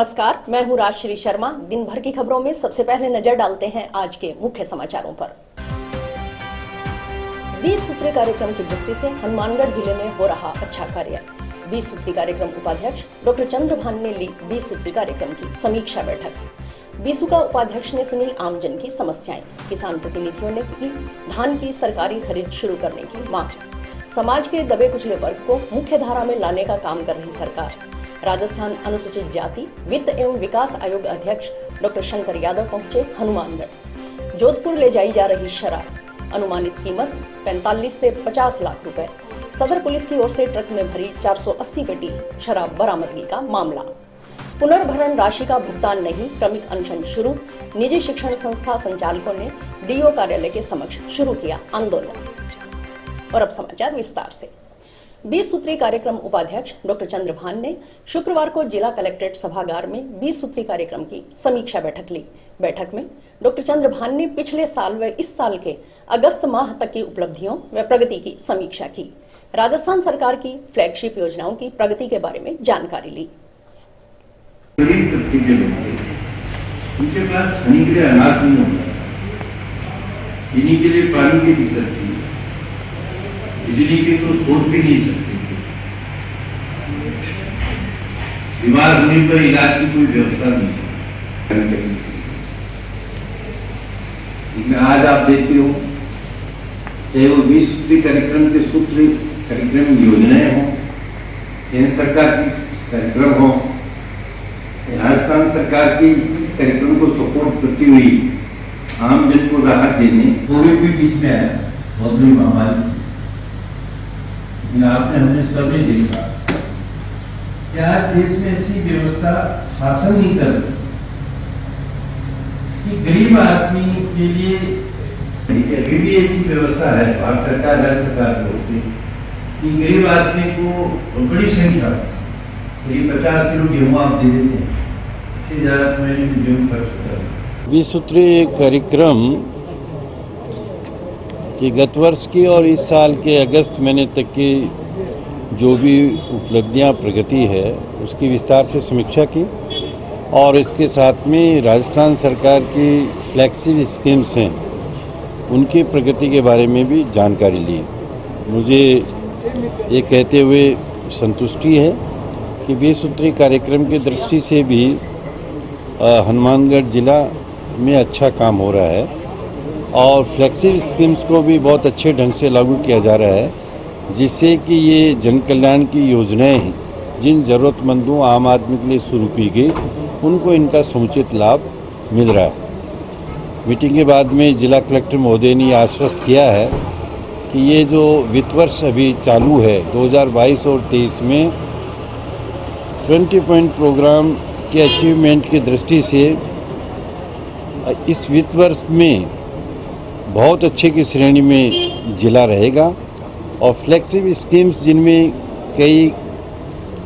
नमस्कार, मैं हूँ राजश्री शर्मा। दिन भर की खबरों में सबसे पहले नजर डालते हैं आज के मुख्य समाचारों पर। 20 सूत्री कार्यक्रम की दृष्टि से हनुमानगढ़ जिले में हो रहा अच्छा कार्य। 20 सूत्री कार्यक्रम उपाध्यक्ष डॉक्टर चंद्रभान ने ली 20 सूत्री कार्यक्रम की समीक्षा बैठक। बीसूका उपाध्यक्ष ने सुनी आमजन की समस्याएं। किसान प्रतिनिधियों ने की धान की सरकारी खरीद शुरू करने की मांग। समाज के दबे कुचले वर्ग को मुख्य धारा में लाने का काम कर रही सरकार। राजस्थान अनुसूचित जाति वित्त एवं विकास आयोग अध्यक्ष डॉक्टर शंकर यादव पहुंचे हनुमानगढ़। जोधपुर ले जाई जा रही शराब, अनुमानित कीमत 45 से 50 लाख रुपए। सदर पुलिस की ओर से ट्रक में भरी 480 पेटी शराब बरामदगी का मामला। पुनर्भरण राशि का भुगतान नहीं, क्रमिक अनशन शुरू। निजी शिक्षण संस्था संचालकों ने डीओ कार्यालय के समक्ष शुरू किया आंदोलन। और अब समाचार विस्तार से। 20 सूत्री कार्यक्रम उपाध्यक्ष डॉक्टर चंद्रभान ने शुक्रवार को जिला कलेक्ट्रेट सभागार में 20 सूत्री कार्यक्रम की समीक्षा बैठक ली। बैठक में डॉक्टर चंद्रभान ने पिछले साल व इस साल के अगस्त माह तक की उपलब्धियों व प्रगति की समीक्षा की। राजस्थान सरकार की फ्लैगशिप योजनाओं की प्रगति के बारे में जानकारी ली। उनके पास खाने के लिए अनाज नहीं होता, पीने के लिए पानी की दिक्कत थी, बिजली के तो सोच भी नहीं सकते थे, बीमार होने पर इलाज की कोई व्यवस्था नहीं है। लेकिन आज आप देखते हो चाहे वो 20 सूत्री कार्यक्रम के सूत्र कार्यक्रम योजनाएं हो, केंद्र सरकार की कार्यक्रम हो, राजस्थान सरकार की इस कार्यक्रम को सपोर्ट करती हुई आम जन को राहत देने, कोविड भी बीच में आया, बहुत बड़ी महामारी। लेकिन आपने हमने सबने देखा क्या देश में ऐसी व्यवस्था शासन नहीं कर कि गरीब आदमी के लिए अभी भी ऐसी व्यवस्था है भारत सरकार राज्य सरकार की ओर से कि गरीब आदमी को बड़ी संख्या करीब 50 किलो गेहूँ आप दे देते हैं, इससे ज्यादा मैंने गेहूँ खर्च होता है। 20 सूत्री कार्यक्रम कि गत वर्ष की और इस साल के अगस्त महीने तक की जो भी उपलब्धियां प्रगति है उसकी विस्तार से समीक्षा की और इसके साथ में राजस्थान सरकार की फ्लैगशिप स्कीम्स हैं उनकी प्रगति के बारे में भी जानकारी ली। मुझे ये कहते हुए संतुष्टि है कि 20 सूत्री कार्यक्रम की दृष्टि से भी हनुमानगढ़ जिला में अच्छा काम हो रहा है और फ्लैगशिप स्कीम्स को भी बहुत अच्छे ढंग से लागू किया जा रहा है, जिससे कि ये जन कल्याण की योजनाएं हैं जिन ज़रूरतमंदों आम आदमी के लिए शुरू की गई उनको इनका समुचित लाभ मिल रहा है। मीटिंग के बाद में जिला कलेक्टर महोदय ने आश्वस्त किया है कि ये जो वित्त वर्ष अभी चालू है 2022 और 23 में 20 पॉइंट प्रोग्राम के अचीवमेंट की दृष्टि से इस वित्त वर्ष में बहुत अच्छे की श्रेणी में जिला रहेगा और फ्लैगशिप स्कीम्स जिनमें कई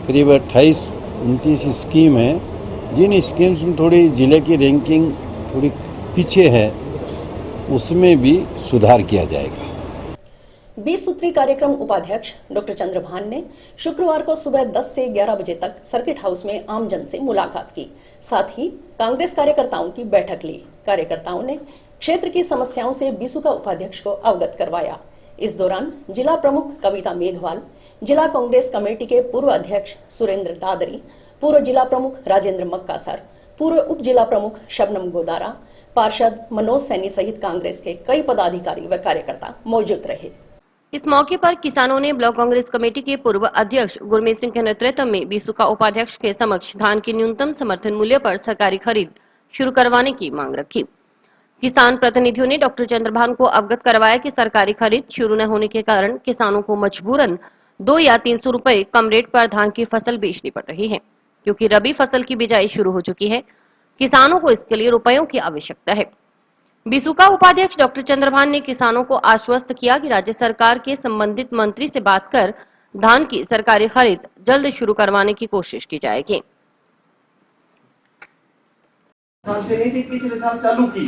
करीब 28-29 स्कीम हैं, जिन स्कीम्स में थोड़ी जिले की रैंकिंग थोड़ी पीछे है उसमें भी सुधार किया जाएगा। 20 सूत्री कार्यक्रम उपाध्यक्ष डॉक्टर चंद्रभान ने शुक्रवार को सुबह 10 से 11 बजे तक सर्किट हाउस में आमजन से मुलाकात की। साथ ही कांग्रेस कार्यकर्ताओं की बैठक ली। कार्यकर्ताओं ने क्षेत्र की समस्याओं से बीसूका उपाध्यक्ष को अवगत करवाया। इस दौरान जिला प्रमुख कविता मेघवाल, जिला कांग्रेस कमेटी के पूर्व अध्यक्ष सुरेंद्र दादरी, पूर्व जिला प्रमुख राजेंद्र मक्कासर, पूर्व उप जिला प्रमुख शबनम गोदारा, पार्षद मनोज सैनी सहित कांग्रेस के कई पदाधिकारी व कार्यकर्ता मौजूद रहे। इस मौके पर किसानों ने ब्लॉक कांग्रेस कमेटी के पूर्व अध्यक्ष गुरमीत सिंह के नेतृत्व में बीसूका उपाध्यक्ष के समक्ष धान की न्यूनतम समर्थन मूल्य पर सरकारी खरीद शुरू करवाने की मांग रखी। किसान प्रतिनिधियों ने डॉक्टर चंद्रभान को अवगत करवाया कि सरकारी खरीद शुरू न होने के कारण किसानों को मजबूरन 2 या 300 रुपए कम रेट पर धान की फसल बेचनी पड़ रही है, क्योंकि रबी फसल की बिजाई शुरू हो चुकी है। किसानों को इसके लिए रुपयों की आवश्यकता है। बीसूका उपाध्यक्ष डॉक्टर चंद्रभान ने किसानों को आश्वस्त किया कि राज्य सरकार के संबंधित मंत्री से बात कर धान की सरकारी खरीद जल्द शुरू करवाने की कोशिश की जाएगी। पिछले साल चालू की,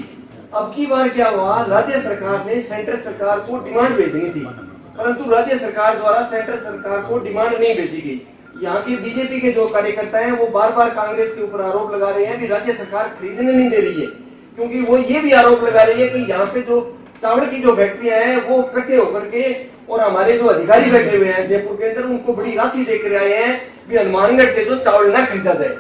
अब की बार क्या हुआ, राज्य सरकार ने सेंट्रल सरकार को डिमांड भेजनी थी, परंतु राज्य सरकार द्वारा सेंट्रल सरकार को डिमांड नहीं भेजी गई। यहाँ के बीजेपी के जो कार्यकर्ता हैं वो बार बार कांग्रेस के ऊपर आरोप लगा रहे हैं कि राज्य सरकार खरीदने नहीं दे रही है, क्योंकि वो ये भी आरोप लगा रही है कि यहाँ पे जो चावल की जो फैक्ट्रियां हैं वो इकट्ठे होकर के और हमारे जो अधिकारी बैठे हुए हैं जयपुर के अंदर उनको बड़ी राशि देकर आए हैं कि हनुमानगढ़ से जो चावल न खरीदा जाए।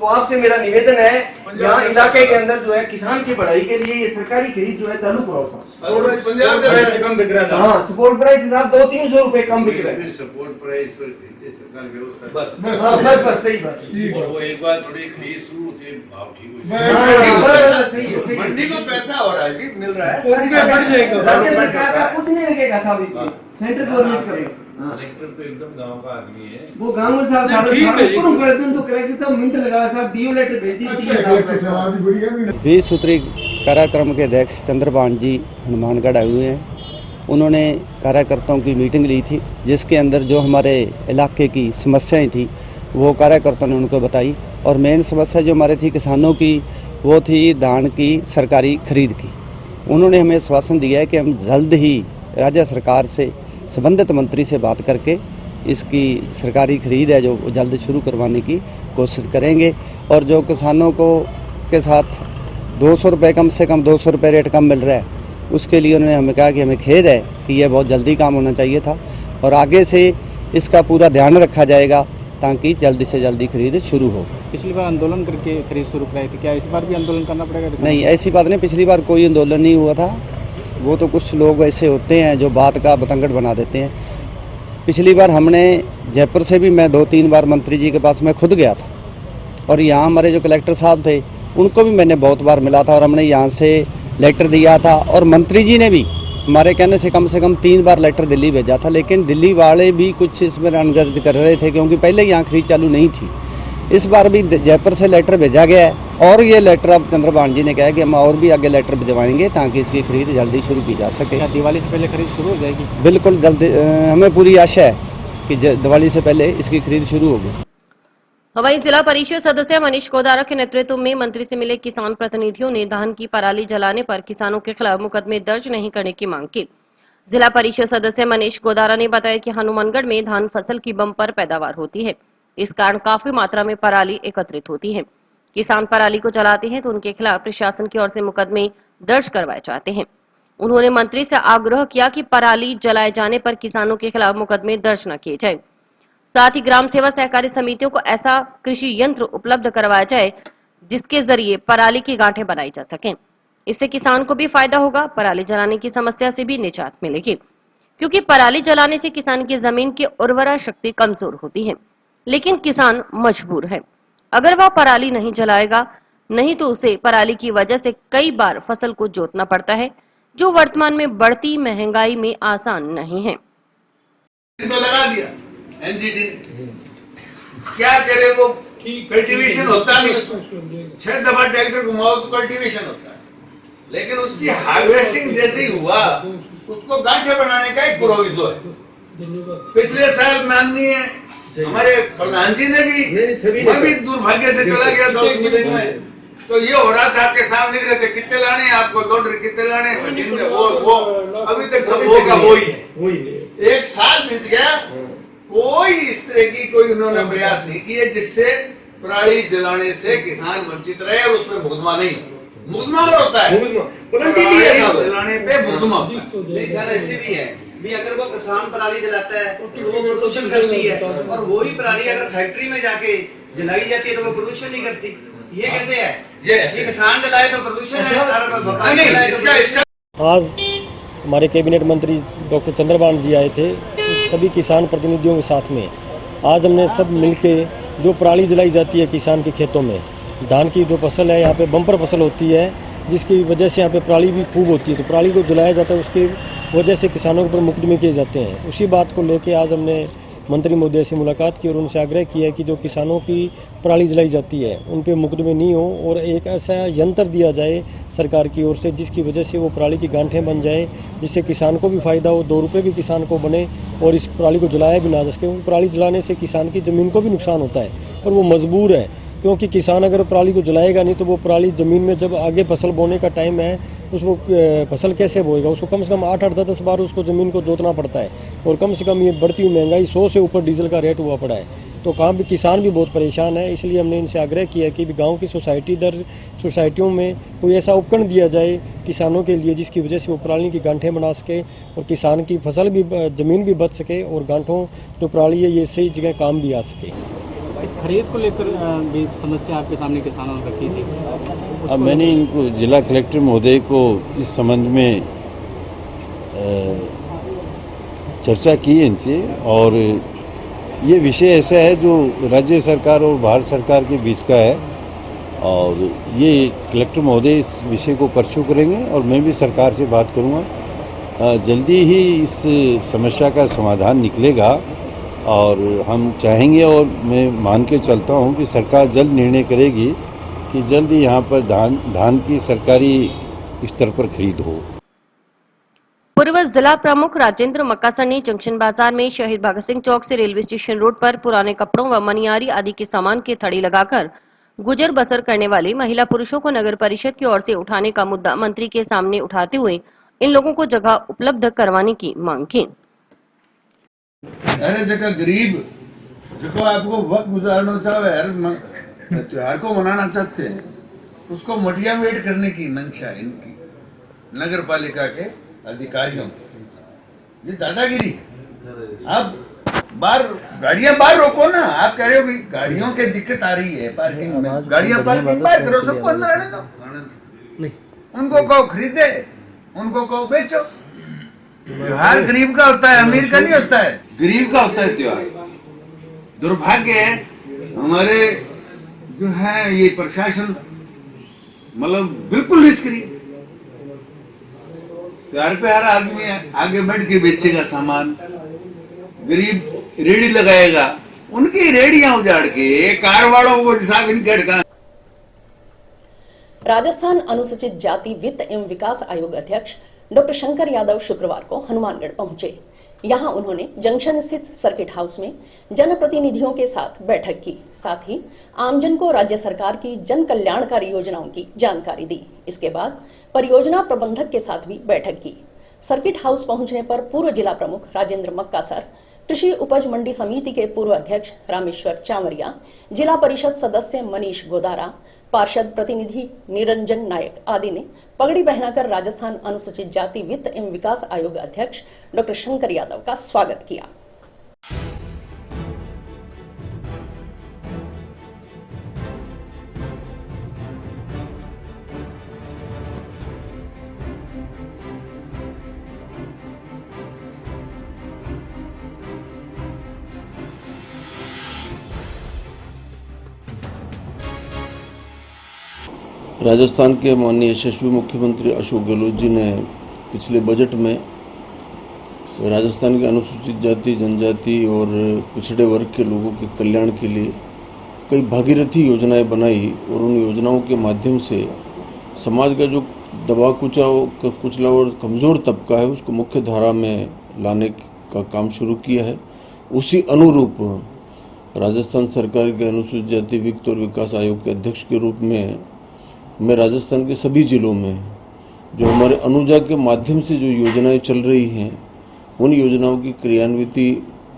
तो आपसे मेरा निवेदन है, यहाँ इलाके के अंदर जो है किसान की बढ़ाई के लिए ये सरकारी खरीद जो है चालू कराओ। कम बिक रहा था। हाँ, सपोर्ट प्राइस के साथ 200-300 रुपए कम बिक रहा है। सपोर्ट प्राइस पर सरकार व्यवस्था बस सही बात। और वो एक बार थोड़ी खरीद शुरू होती है, भाव ठीक हो सही मंडी को पैसा हो रहा है जी, मिल रहा है। राज्य सरकार का कुछ नहीं लगेगा साहब इसमें, सेंट्रल गवर्नमेंट करेगा। कलेक्टर तो एकदम गांव का आदमी है। वो गांव में साहब तो कलेक्टर तो मिनट लगा साहब डीओ लेटर भेज दी। 20 सूत्री कार्यक्रम के अध्यक्ष चंद्रभान जी हनुमानगढ़ आए हुए हैं। उन्होंने कार्यकर्ताओं की मीटिंग ली थी जिसके अंदर जो हमारे इलाके की समस्याएं थी वो कार्यकर्ताओं ने उनको बताई, और मेन समस्या जो हमारे थी किसानों की वो थी धान की सरकारी खरीद की। उन्होंने हमें आश्वासन दिया है कि हम जल्द ही राज्य सरकार से संबंधित मंत्री से बात करके इसकी सरकारी खरीद है जो जल्द शुरू करवाने की कोशिश करेंगे, और जो किसानों को के साथ 200 रुपये कम से कम 200 रुपये रेट कम मिल रहा है उसके लिए उन्होंने हमें कहा कि हमें खेद है कि यह बहुत जल्दी काम होना चाहिए था और आगे से इसका पूरा ध्यान रखा जाएगा ताकि जल्दी से जल्दी खरीद शुरू हो। पिछली बार आंदोलन करके खरीद शुरू कराई थी, क्या इस बार भी आंदोलन करना पड़ेगा? नहीं, ऐसी बात नहीं, पिछली बार कोई आंदोलन नहीं हुआ था। वो तो कुछ लोग ऐसे होते हैं जो बात का बतंगड़ बना देते हैं। पिछली बार हमने जयपुर से भी मैं 2-3 बार मंत्री जी के पास मैं खुद गया था, और यहाँ हमारे जो कलेक्टर साहब थे उनको भी मैंने बहुत बार मिला था और हमने यहाँ से लेटर दिया था, और मंत्री जी ने भी हमारे कहने से कम 3 बार लेटर दिल्ली भेजा था, लेकिन दिल्ली वाले भी कुछ इसमें अनगर्ज कर रहे थे क्योंकि पहले यहाँ खरीद चालू नहीं थी। इस बार भी जयपुर से लेटर भेजा गया है, और ये लेटर अब चंद्रभान जी ने कहा कि हम और भी आगे लेटर भिजवाएंगे ताकि इसकी खरीद जल्दी शुरू की जा सके। क्या दिवाली से पहले खरीद शुरू हो जाएगी? बिल्कुल जल्दी, हमें पूरी आशा है कि दिवाली से पहले इसकी खरीद शुरू होगी। वहीं जिला परिषद सदस्य मनीष कोदारा के नेतृत्व में मंत्री से मिले किसान प्रतिनिधियों ने धान की पराली जलाने पर किसानों के खिलाफ मुकदमे दर्ज नहीं करने की मांग की। जिला परिषद सदस्य मनीष कोदारा ने बताया कि हनुमानगढ़ में धान फसल की बम्पर पैदावार होती है, इस कारण काफी मात्रा में पराली एकत्रित होती है। किसान पराली को जलाते हैं तो उनके खिलाफ प्रशासन की ओर से मुकदमे दर्ज करवाए जाते हैं। उन्होंने मंत्री से आग्रह किया कि पराली जलाए जाने पर किसानों के खिलाफ मुकदमे दर्ज न किए जाए। साथ ही ग्राम सेवा सहकारी समितियों को ऐसा कृषि यंत्र उपलब्ध करवाया जाए जिसके जरिए पराली की गांठें बनाई जा सकें। इससे किसान को भी फायदा होगा, पराली जलाने की समस्या से भी निजात मिलेगी, क्योंकि पराली जलाने से किसान की जमीन की उर्वरा शक्ति कमजोर होती है। लेकिन किसान मजबूर है, अगर वह पराली नहीं जलाएगा नहीं तो उसे पराली की वजह से कई बार फसल को जोतना पड़ता है, जो वर्तमान में बढ़ती महंगाई में आसान नहीं है। तो लगा दिया एनजीटी ने, क्या करे वो कल्टीवेशन होता नहीं, 6 दफा ट्रैक्टर घुमाओ तो कल्टीवेशन होता है, लेकिन उसकी हार्वेस्टिंग जैसे ही हुआ उसको गांठे बनाने का एक प्रोविजो है। पिछले साल माननीय हमारे प्रधान जी ने भी, मैं भी दुर्भाग्य से चला गया था उस मीटिंग में, तो ये हो रहा था आपके सामने रहते कितने लाने आपको लोडर कितने लाने मशीन में, वो अभी तक तो वो का वो ही है। 1 साल बीत गया, कोई इस तरह की कोई उन्होंने प्रयास नहीं किए जिससे पराली जलाने से किसान वंचित रहे और उसमें मुकदमा नहीं हो। मुकदमा होता है जलाने पे मुकदमा, ऐसे भी है भी अगर वो किसान पराली जलाता है तो वो प्रदूषण करती है, और वही पराली अगर फैक्ट्री में जाके जलाई जाती है तो वो प्रदूषण नहीं करती। ये कैसे है? ये किसान जलाए तो प्रदूषण है। आज हमारे कैबिनेट मंत्री डॉक्टर चंद्रभान जी आए थे सभी किसान प्रतिनिधियों के साथ में। आज हमने सब मिलके जो पराली जलाई जाती है किसान के खेतों में, धान की जो फसल है यहाँ पे बम्पर फसल होती है जिसकी वजह से यहाँ पे पराली भी खूब होती है, तो पराली को जलाया जाता है, उसकी वजह से किसानों के ऊपर मुकदमे किए जाते हैं। उसी बात को लेके आज हमने मंत्री महोदय से मुलाकात की और उनसे आग्रह किया है कि जो किसानों की पराली जलाई जाती है उन पे मुकदमे नहीं हो और एक ऐसा यंत्र दिया जाए सरकार की ओर से जिसकी वजह से वो पराली की गांठें बन जाए, जिससे किसान को भी फ़ायदा हो, 2 रुपये भी किसान को बने और इस पराली को जलाया भी ना जा सके। पराली जलाने से किसान की ज़मीन को भी नुकसान होता है, पर वो मजबूर है क्योंकि किसान अगर पराली को जलाएगा नहीं तो वो पराली ज़मीन में जब आगे फसल बोने का टाइम है उसको फसल कैसे बोएगा, उसको कम से कम 8-8, 10-10 बार उसको ज़मीन को जोतना पड़ता है, और कम से कम ये बढ़ती हुई महंगाई 100 से ऊपर डीजल का रेट हुआ पड़ा है। तो काम भी किसान भी बहुत परेशान है। इसलिए हमने इनसे आग्रह किया कि गांव की सोसाइटियों में कोई ऐसा उपकरण दिया जाए किसानों के लिए जिसकी वजह से वो पराली की गांठें बना सके और किसान की फसल भी, ज़मीन भी बच सके और गांठों जो पराली है ये सही जगह काम भी आ सके। खरीद को लेकर भी समस्या आपके सामने किसानों ने रखी थी। अब मैंने इनको जिला कलेक्टर महोदय को इस संबंध में चर्चा की इनसे, और ये विषय ऐसा है जो राज्य सरकार और भारत सरकार के बीच का है, और ये कलेक्टर महोदय इस विषय को परस्यू करेंगे और मैं भी सरकार से बात करूँगा। जल्दी ही इस समस्या का समाधान निकलेगा और हम चाहेंगे, और मैं मान के चलता हूँ कि सरकार जल्द निर्णय करेगी कि जल्द ही यहाँ पर धान की सरकारी स्तर पर खरीद हो। पूर्व जिला प्रमुख राजेंद्र मक्कासर ने जंक्शन बाजार में शहीद भगत सिंह चौक से रेलवे स्टेशन रोड पर पुराने कपड़ों व मनियारी आदि के सामान के थड़ी लगाकर गुजर बसर करने वाले महिला पुरुषों को नगर परिषद की ओर से उठाने का मुद्दा मंत्री के सामने उठाते हुए इन लोगों को जगह उपलब्ध करवाने की मांग की। अरे जगह गरीब जो आपको वक्त गुजारना चाहे, हर त्योहार को मनाना चाहते हैं, उसको मोटिवेट करने की मंशा इनकी नगर पालिका के अधिकारियों की। ये दादागिरी। आप गाड़ियां बाहर रोको ना। आप कह रहे हो कि गाड़ियों के दिक्कत आ रही है पार्किंग में, गाड़ियां पार्किंग बाहर करो, सबको अंदर आने दो। उनको कहो खरीदे, उनको कहो बेचो। त्योहार गरीब का होता है, अमीर का नहीं होता है, गरीब का होता है त्योहार। दुर्भाग्य है हमारे जो है ये प्रशासन मतलब बिल्कुल निष्क्रिय। त्योहार पे हर आदमी आगे बैठ के बेचेगा सामान, गरीब रेडी लगाएगा, उनकी रेडियां उजाड़ के कार वालों को हिसाब इनके अटका। राजस्थान अनुसूचित जाति वित्त एवं विकास आयोग अध्यक्ष डॉक्टर शंकर यादव शुक्रवार को हनुमानगढ़ पहुंचे। यहां उन्होंने जंक्शन स्थित सर्किट हाउस में जनप्रतिनिधियों के साथ बैठक की, साथ ही आमजन को राज्य सरकार की जन कल्याणकारी योजनाओं की जानकारी दी। इसके बाद परियोजना प्रबंधक के साथ भी बैठक की। सर्किट हाउस पहुंचने पर पूर्व जिला प्रमुख राजेंद्र मक्कासर, कृषि उपज मंडी समिति के पूर्व अध्यक्ष रामेश्वर चावरिया, जिला परिषद सदस्य मनीष गोदारा, पार्षद प्रतिनिधि निरंजन नायक आदि ने पगड़ी पहनाकर राजस्थान अनुसूचित जाति वित्त एवं विकास आयोग अध्यक्ष डॉक्टर शंकर यादव का स्वागत किया। राजस्थान के माननीय यशस्वी मुख्यमंत्री अशोक गहलोत जी ने पिछले बजट में राजस्थान के अनुसूचित जाति, जनजाति और पिछड़े वर्ग के लोगों के कल्याण के लिए कई भागीरथी योजनाएं बनाई और उन योजनाओं के माध्यम से समाज का जो दबा कुचला और कमज़ोर तबका है उसको मुख्य धारा में लाने का काम शुरू किया है। उसी अनुरूप राजस्थान सरकार के अनुसूचित जाति वित्त और विकास आयोग के अध्यक्ष के रूप में मैं राजस्थान के सभी जिलों में जो हमारे अनुजा के माध्यम से जो योजनाएं चल रही हैं उन योजनाओं की क्रियान्विति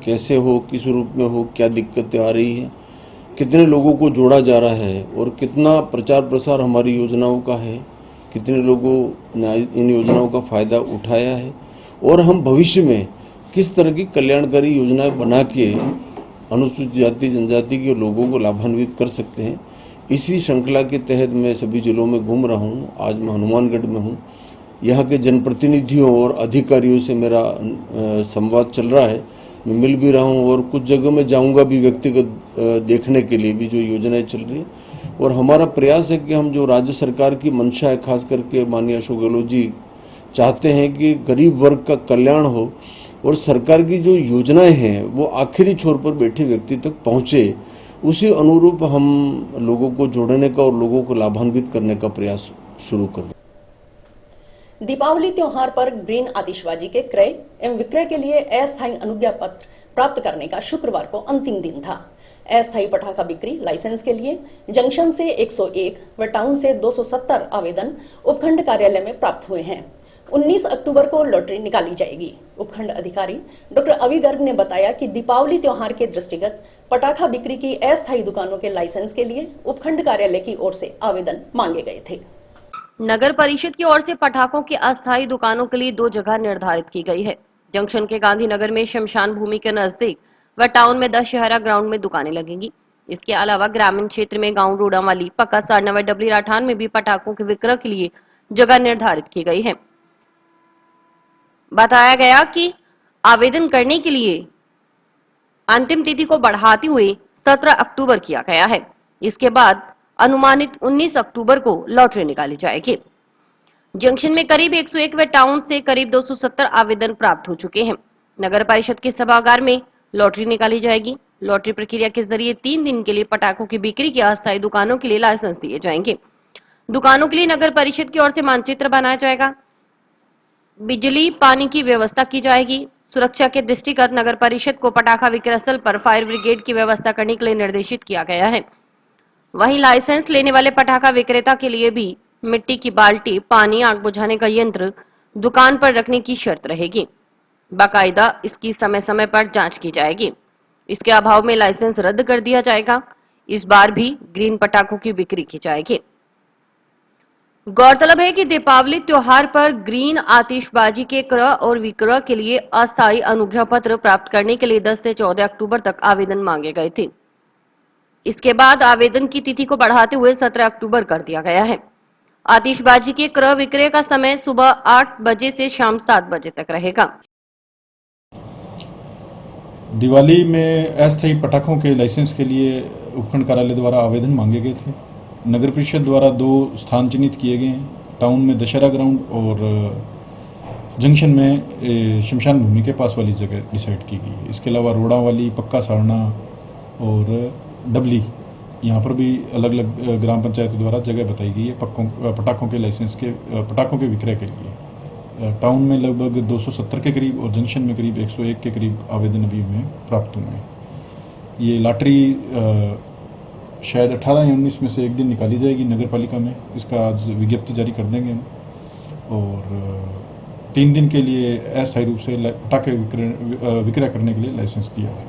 कैसे हो, किस रूप में हो, क्या दिक्कतें आ रही हैं, कितने लोगों को जोड़ा जा रहा है और कितना प्रचार प्रसार हमारी योजनाओं का है, कितने लोगों ने इन योजनाओं का फ़ायदा उठाया है और हम भविष्य में किस तरह की कल्याणकारी योजनाएं बना के अनुसूचित जाति जनजाति के लोगों को लाभान्वित कर सकते हैं। इसी श्रृंखला के तहत मैं सभी जिलों में घूम रहा हूँ। आज मैं हनुमानगढ़ में हूँ। यहाँ के जनप्रतिनिधियों और अधिकारियों से मेरा संवाद चल रहा है। मैं मिल भी रहा हूँ और कुछ जगह में जाऊँगा भी व्यक्तिगत देखने के लिए भी जो योजनाएं चल रही हैं। और हमारा प्रयास है कि हम जो राज्य सरकार की मंशा है, खास करके माननीय अशोक गहलोत जी चाहते हैं कि गरीब वर्ग का कल्याण हो और सरकार की जो योजनाएं हैं वो आखिरी छोर पर बैठे व्यक्ति तक पहुँचे, उसी अनुरूप हम लोगों को जोड़ने का और लोगों को लाभान्वित करने का प्रयास शुरू कर रहे हैं। दीपावली त्योहार पर ग्रीन आतिशबाजी के क्रय एवं विक्रय के लिए अस्थायी अनुज्ञा पत्र प्राप्त करने का शुक्रवार को अंतिम दिन था। अस्थायी पटाखा बिक्री लाइसेंस के लिए जंक्शन से 101 व टाउन से 270 आवेदन उपखंड कार्यालय में प्राप्त हुए हैं। 19 अक्टूबर को लॉटरी निकाली जाएगी। उपखंड अधिकारी डॉक्टर अवि गर्ग ने बताया कि दीपावली त्योहार के दृष्टिगत पटाखा बिक्री की अस्थायी दुकानों के लाइसेंस के लिए उपखंड कार्यालय की ओर से आवेदन मांगे गए थे। नगर परिषद की ओर से पटाखों की अस्थायी दुकानों के लिए 2 जगह निर्धारित की गई है। जंक्शन के गांधीनगर में शमशान भूमि के नजदीक व टाउन में दशहरा ग्राउंड में दुकानें लगेंगी। इसके अलावा ग्रामीण क्षेत्र में गांव रोडावाली, पक्का सारना व डबली राठान में भी पटाखों के विक्रय के लिए जगह निर्धारित की गई है। बताया गया कि आवेदन करने के लिए अंतिम तिथि को बढ़ाते हुए 17 अक्टूबर किया गया है। इसके बाद अनुमानित 19 अक्टूबर को लॉटरी निकाली जाएगी। जंक्शन में करीब 101 व टाउन से करीब 270 आवेदन प्राप्त हो चुके हैं। नगर परिषद के सभागार में लॉटरी निकाली जाएगी। लॉटरी प्रक्रिया के जरिए 3 दिन के लिए पटाखों की बिक्री की अस्थायी दुकानों के लिए लाइसेंस दिए जाएंगे। दुकानों के लिए नगर परिषद की ओर से मानचित्र बनाया जाएगा। बिजली पानी की व्यवस्था की जाएगी। सुरक्षा के दृष्टिगत नगर परिषद को पटाखा विक्रय स्थल पर फायर ब्रिगेड की व्यवस्था करने के लिए निर्देशित किया गया है। वहीं लाइसेंस लेने वाले पटाखा विक्रेता के लिए भी मिट्टी की बाल्टी, पानी, आग बुझाने का यंत्र दुकान पर रखने की शर्त रहेगी। बाकायदा इसकी समय समय पर जांच की जाएगी। इसके अभाव में लाइसेंस रद्द कर दिया जाएगा। इस बार भी ग्रीन पटाखों की बिक्री की जाएगी। गौरतलब है कि दीपावली त्योहार पर ग्रीन आतिशबाजी के क्रय और विक्रय के लिए अस्थायी अनुज्ञा पत्र प्राप्त करने के लिए 10 से 14 अक्टूबर तक आवेदन मांगे गए थे। इसके बाद आवेदन की तिथि को बढ़ाते हुए 17 अक्टूबर कर दिया गया है। आतिशबाजी के क्रय विक्रय का समय सुबह 8 बजे से शाम 7 बजे तक रहेगा। दिवाली में अस्थायी पटाखों के लाइसेंस के लिए उपखंड कार्यालय द्वारा आवेदन मांगे गए थे। नगर परिषद द्वारा 2 स्थान चिन्हित किए गए हैं। टाउन में दशहरा ग्राउंड और जंक्शन में शमशान भूमि के पास वाली जगह डिसाइड की गई। इसके अलावा रोडावाली, पक्का सारना और डबली, यहाँ पर भी अलग अलग ग्राम पंचायत द्वारा जगह बताई गई है पटाखों के लाइसेंस के पटाखों के विक्रय के लिए। टाउन में लगभग 270 के करीब और जंक्शन में करीब 101 के करीब आवेदन अभी में प्राप्त हुए हैं। ये लॉटरी शायद 18 या 19 में से एक दिन निकाली जाएगी नगर पालिका में। इसका आज विज्ञप्ति जारी कर देंगे हम। और 3 दिन के लिए अस्थायी रूप से पटाखे विक्रय करने के लिए लाइसेंस दिया है।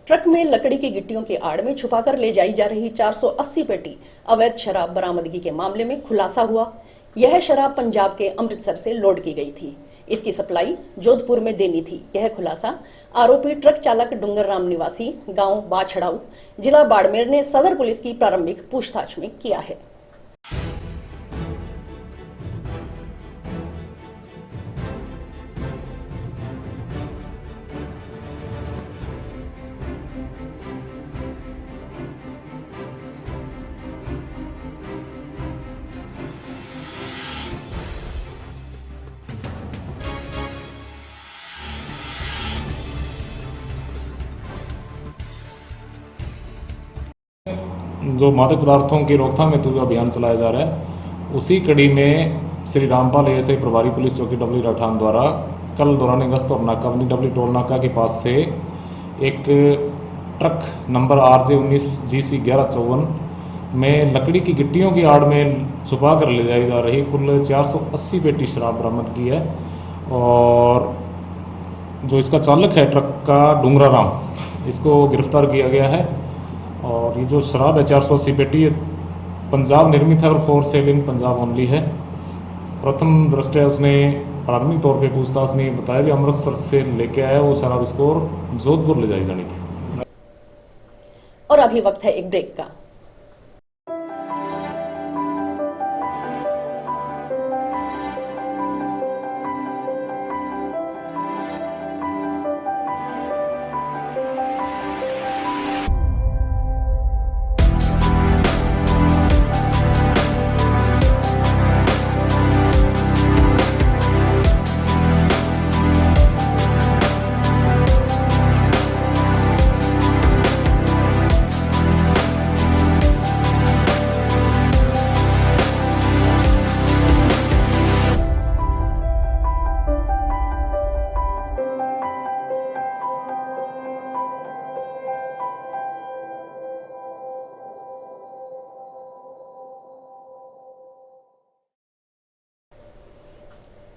ट्रक में लकड़ी की गिट्टियों की आड़ में छुपाकर ले जाई जा रही 480 पेटी अवैध शराब बरामदगी के मामले में खुलासा हुआ। यह शराब पंजाब के अमृतसर से लोड की गई थी। इसकी सप्लाई जोधपुर में देनी थी। यह खुलासा आरोपी ट्रक चालक डूंगर राम निवासी गांव बाछड़ाऊ जिला बाड़मेर ने सदर पुलिस की प्रारंभिक पूछताछ में किया है। जो मादक पदार्थों की रोकथाम हेतु जो अभियान चलाया जा रहा है, उसी कड़ी में श्री रामपाल एएसआई प्रभारी पुलिस चौकी डबली राठान द्वारा कल दौरान गश्त और नाकाबंदी डबली टोल नाका के पास से एक ट्रक नंबर RJ 19 GC 1154 में लकड़ी की गिट्टियों की आड़ में छुपा कर ले जाई जा रही कुल 480 पेटी शराब बरामद की है। और जो इसका चालक है ट्रक का डूंगरा राम, इसको गिरफ्तार किया गया है। और ये जो शराब है 480 पेटी पंजाब निर्मित है और for sale in Punjab only है। प्रथम दृष्टया उसने प्राथमिक तौर पे पूछताछ में बताया कि अमृतसर से लेके आया वो शराब इसको जोधपुर ले जाई जानी थी। और अभी वक्त है एक ब्रेक का।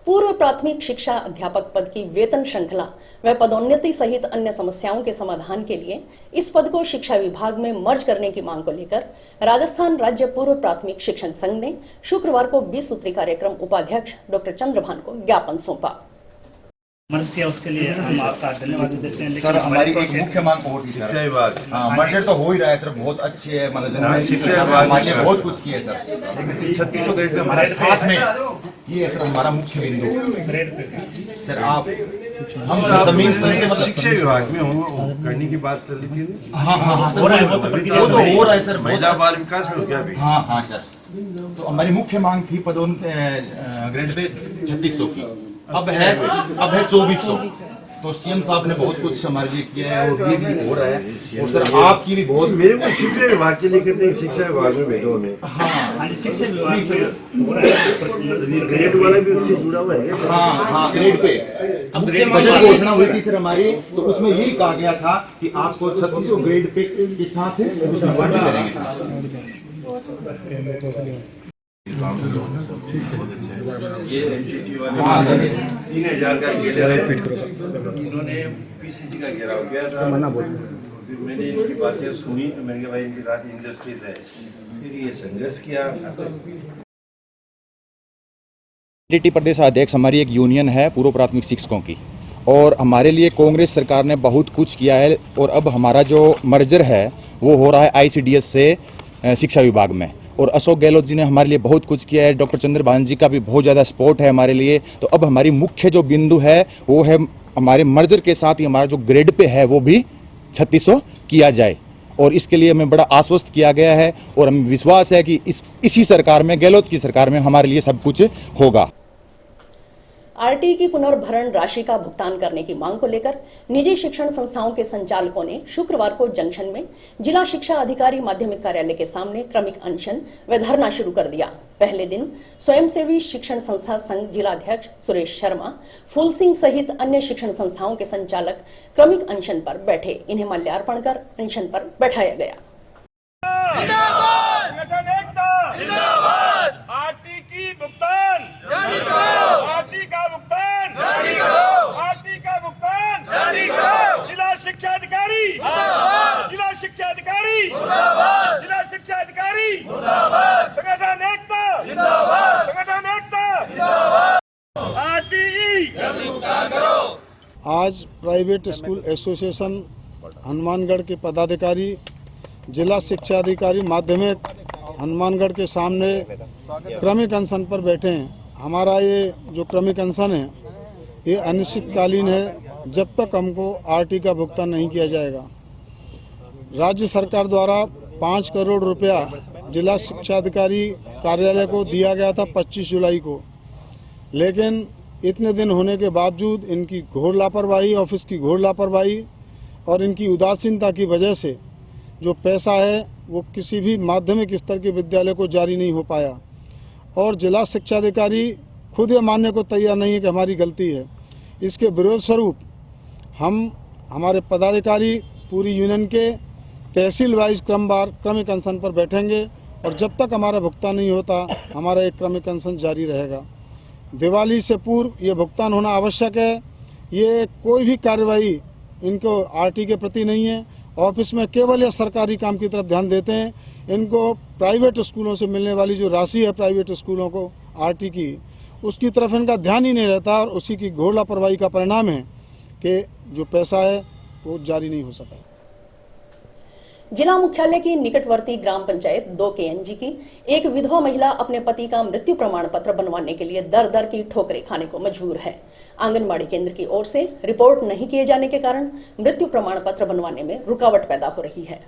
पूर्व प्राथमिक शिक्षा अध्यापक पद की वेतन श्रृंखला व पदोन्नति सहित अन्य समस्याओं के समाधान के लिए इस पद को शिक्षा विभाग में मर्ज करने की मांग को लेकर राजस्थान राज्य पूर्व प्राथमिक शिक्षण संघ ने शुक्रवार को 20 सूत्री कार्यक्रम उपाध्यक्ष डॉक्टर चंद्रभान को ज्ञापन सौंपा। मर्ज किया उसके लिए हम आपका धन्यवाद देते हैं। सर हमारी एक मुख्य मांग और थी शिक्षा विभाग, मर्जर तो हो ही रहा है सर, बहुत अच्छे है, मतलब शिक्षा विभाग हमारे लिए बहुत कुछ किया है सर, लेकिन सिर्फ 3600 ग्रेड पे हमारे साथ में ये है सर हमारा मुख्य बिंदु। सर आप हम जमीन शिक्षा विभाग में करने की बात चल रही थी। हाँ वो तो हो रहा है सर, महिला बाल विकास में हो गया अभी। हाँ सर, तो हमारी मुख्य मांग थी पदोन्नति ग्रेड पे 3600 की, अब है 2400। तो सीएम साहब ने बहुत कुछ हमारे लिए किया है और ये भी हो रहा है, और सर आपकी भी बहुत। मेरे को शिक्षा विभाग के लिए कहते हैं, शिक्षा विभाग में भेजो हमें। हाँ शिक्षा विभाग ग्रेड वाला भी उससे जुड़ा हुआ है। हाँ ग्रेड पे अब ग्रेड बजट घोषणा हुई थी सर हमारी, तो उसमें यही कहा गया था कि आपको 3600 ग्रेड पे के साथ उसमें बढ़ा करेंगे। ये एनजीटी वाले 3000 का इन्होंने पीसीसी का घेराव किया था। फिर मैंने इनकी बातें सुनी तो मैंने कहा भाई इनकी रात इंडस्ट्रीज है, फिर ये संघर्ष किया। एनजीटी प्रदेश अध्यक्ष हमारी एक यूनियन है पूर्व प्राथमिक शिक्षकों की, और हमारे लिए कांग्रेस सरकार ने बहुत कुछ किया है, और अब हमारा जो मर्जर है वो हो रहा है आईसीडीएस से शिक्षा विभाग में, और अशोक गहलोत जी ने हमारे लिए बहुत कुछ किया है, डॉक्टर चंद्रभान जी का भी बहुत ज़्यादा सपोर्ट है हमारे लिए। तो अब हमारी मुख्य जो बिंदु है वो है हमारे मर्जर के साथ ही हमारा जो ग्रेड पे है वो भी 3600 किया जाए, और इसके लिए हमें बड़ा आश्वस्त किया गया है, और हमें विश्वास है कि इसी सरकार में, गहलोत की सरकार में हमारे लिए सब कुछ होगा। आरटी की पुनर्भरण राशि का भुगतान करने की मांग को लेकर निजी शिक्षण संस्थाओं के संचालकों ने शुक्रवार को जंक्शन में जिला शिक्षा अधिकारी माध्यमिक कार्यालय के सामने क्रमिक अनशन व धरना शुरू कर दिया। पहले दिन स्वयंसेवी शिक्षण संस्था संघ जिलाध्यक्ष सुरेश शर्मा, फूल सिंह सहित अन्य शिक्षण संस्थाओं के संचालक क्रमिक अनशन पर बैठे। इन्हें माल्यार्पण कर अनशन पर बैठाया गया। आज प्राइवेट स्कूल एसोसिएशन हनुमानगढ़ के पदाधिकारी, जिला शिक्षा अधिकारी माध्यमिक हनुमानगढ़ के सामने क्रमिक अनशन पर बैठे हैं। हमारा ये जो क्रमिक अनशन है ये अनिश्चितकालीन है, जब तक हमको आरटी का भुगतान नहीं किया जाएगा। राज्य सरकार द्वारा 5 करोड़ रुपया जिला शिक्षा अधिकारी कार्यालय को दिया गया था 25 जुलाई को, लेकिन इतने दिन होने के बावजूद इनकी घोर लापरवाही, ऑफिस की घोर लापरवाही और इनकी उदासीनता की वजह से जो पैसा है वो किसी भी माध्यमिक स्तर के विद्यालय को जारी नहीं हो पाया, और जिला शिक्षा अधिकारी खुद ये मानने को तैयार नहीं है कि हमारी गलती है। इसके विरोध स्वरूप हमारे पदाधिकारी पूरी यूनियन के तहसील वाइज क्रमवार क्रमिक अनशन पर बैठेंगे, और जब तक हमारा भुगतान नहीं होता हमारा एक क्रमिक अनशन जारी रहेगा। दिवाली से पूर्व ये भुगतान होना आवश्यक है। ये कोई भी कार्रवाई इनको आरटी के प्रति नहीं है, ऑफिस में केवल ये सरकारी काम की तरफ ध्यान देते हैं। इनको प्राइवेट स्कूलों से मिलने वाली जो राशि है प्राइवेट स्कूलों को आरटी की, उसकी तरफ इनका ध्यान ही नहीं रहता, और उसी की घोर लापरवाही का परिणाम है कि जो पैसा है वो जारी नहीं हो सका। जिला मुख्यालय की निकटवर्ती ग्राम पंचायत 2 केएनजी की एक विधवा महिला अपने पति का मृत्यु प्रमाण पत्र बनवाने के लिए दर दर की ठोकरें खाने को मजबूर है। आंगनबाड़ी केंद्र की ओर से रिपोर्ट नहीं किए जाने के कारण मृत्यु प्रमाण पत्र बनवाने में रुकावट पैदा हो रही है।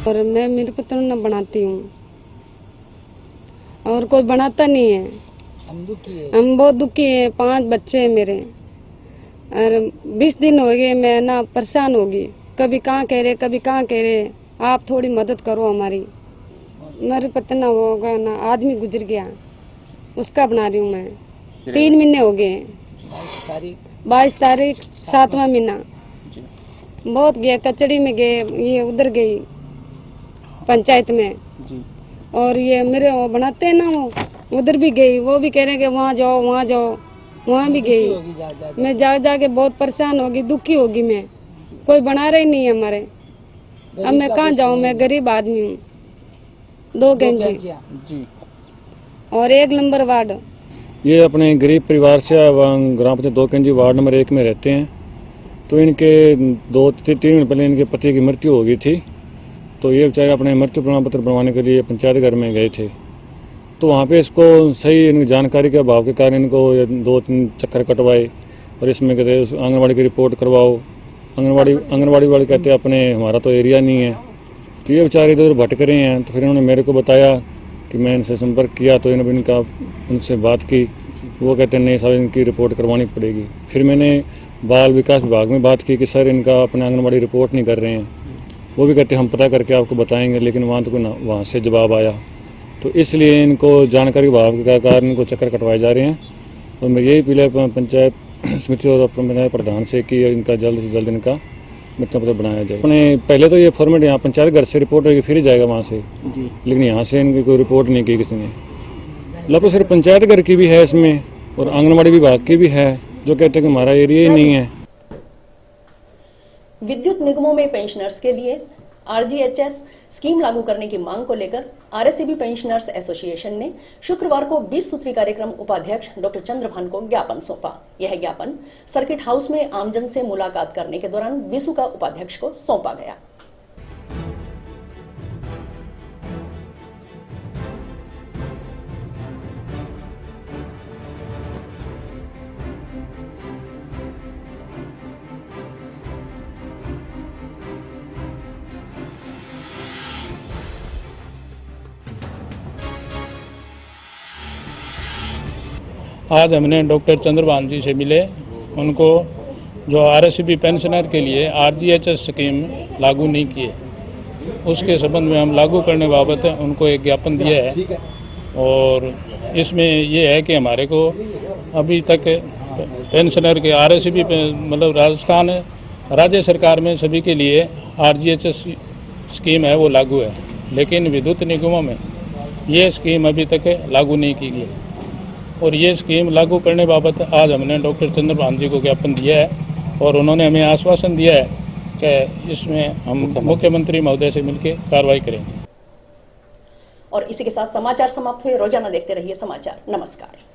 और मैं मेरे पुत्र न बनाती हूँ और कोई बनाता नहीं है। हम बहुत दुखी हैं। 5 बच्चे हैं मेरे, और 20 दिन हो गए मैं ना परेशान होगी। कभी कहाँ कह रहे, कभी कहाँ कह रहे, आप थोड़ी मदद करो हमारी। मेरे पता ना होगा ना, आदमी गुजर गया, उसका बना रही हूँ मैं। 3 महीने हो गए, 22 तारीख 7वां महीना। बहुत गए, कचड़ी में गए, ये उधर गई पंचायत में, और ये मेरे वो बनाते हैं ना, वो उधर भी गई, वो भी कह रहे हैं कि वहाँ जाओ वहाँ जाओ, वहाँ भी गई। मैं जा के बहुत परेशान होगी, दुखी होगी मैं, कोई बना रही नहीं है हमारे। अब मैं कहाँ जाऊँ, मैं गरीब आदमी हूँ। 2 गंजी और 1 नंबर वार्ड। ये अपने गरीब परिवार से ग्राम पंचायत 2 गंजी वार्ड नंबर 1 में रहते हैं। तो इनके 2-3 दिन पहले इनके पति की मृत्यु हो गई थी। तो ये बेचारे अपने मृत्यु प्रमाण पत्र बनवाने के लिए पंचायत घर में गए थे। तो वहाँ पे इसको सही इनकी जानकारी के अभाव के कारण इनको 2-3 चक्कर कटवाए, और इसमें कहते आंगनबाड़ी की रिपोर्ट करवाओ। आंगनबाड़ी वाले कहते हैं अपने हमारा तो एरिया नहीं है। तो ये बेचारे इधर भटक रहे हैं। तो फिर इन्होंने मेरे को बताया कि मैं इनसे संपर्क किया, तो इनका उनसे बात की। वो कहते हैं नहीं साहब, इनकी रिपोर्ट करवानी पड़ेगी। फिर मैंने बाल विकास विभाग में बात की कि सर इनका अपने आंगनबाड़ी रिपोर्ट नहीं कर रहे हैं। वो भी कहते हम पता करके आपको बताएंगे, लेकिन वहाँ तो वहाँ से जवाब आया। तो इसलिए इनको जानकारी के अभाव के कारण इनको चक्कर कटवाए जा रहे हैं। और मैं यही अपील है पंचायत समिति और पंचायत प्रधान से कि इनका जल्द से जल्द इनका मृत्यु पत्र बनाया जाए। अपने पहले तो ये फॉर्मेट यहाँ पंचायत घर से रिपोर्ट होगी, फिर ही जाएगा वहाँ से, लेकिन यहाँ से इनकी कोई रिपोर्ट नहीं की किसी ने। लगभग सिर्फ पंचायत घर की भी है इसमें, और आंगनबाड़ी विभाग की भी है, जो कहते हैं कि हमारा एरिया ही नहीं है। विद्युत निगमों में पेंशनर्स के लिए आरजीएचएस स्कीम लागू करने की मांग को लेकर आरएससीबी पेंशनर्स एसोसिएशन ने शुक्रवार को 20 सूत्री कार्यक्रम उपाध्यक्ष डॉक्टर चंद्रभान को ज्ञापन सौंपा। यह ज्ञापन सर्किट हाउस में आमजन से मुलाकात करने के दौरान बीसू का उपाध्यक्ष को सौंपा गया। आज हमने डॉक्टर चंद्रभान जी से मिले। उनको जो आरएससीबी पेंशनर के लिए आरजीएचएस स्कीम लागू नहीं की है, उसके संबंध में हम लागू करने बाबत उनको एक ज्ञापन दिया है। और इसमें ये है कि हमारे को अभी तक पेंशनर के आरएससीबी मतलब राजस्थान राज्य सरकार में सभी के लिए आरजीएचएस स्कीम है वो लागू है, लेकिन विद्युत निगमों में ये स्कीम अभी तक लागू नहीं की गई। और ये स्कीम लागू करने बाबत आज हमने डॉक्टर चंद्रभान जी को ज्ञापन दिया है, और उन्होंने हमें आश्वासन दिया है कि इसमें हम मुख्यमंत्री महोदय से मिलकर कार्रवाई करेंगे। और इसी के साथ समाचार समाप्त हुए। रोजाना देखते रहिए समाचार। नमस्कार।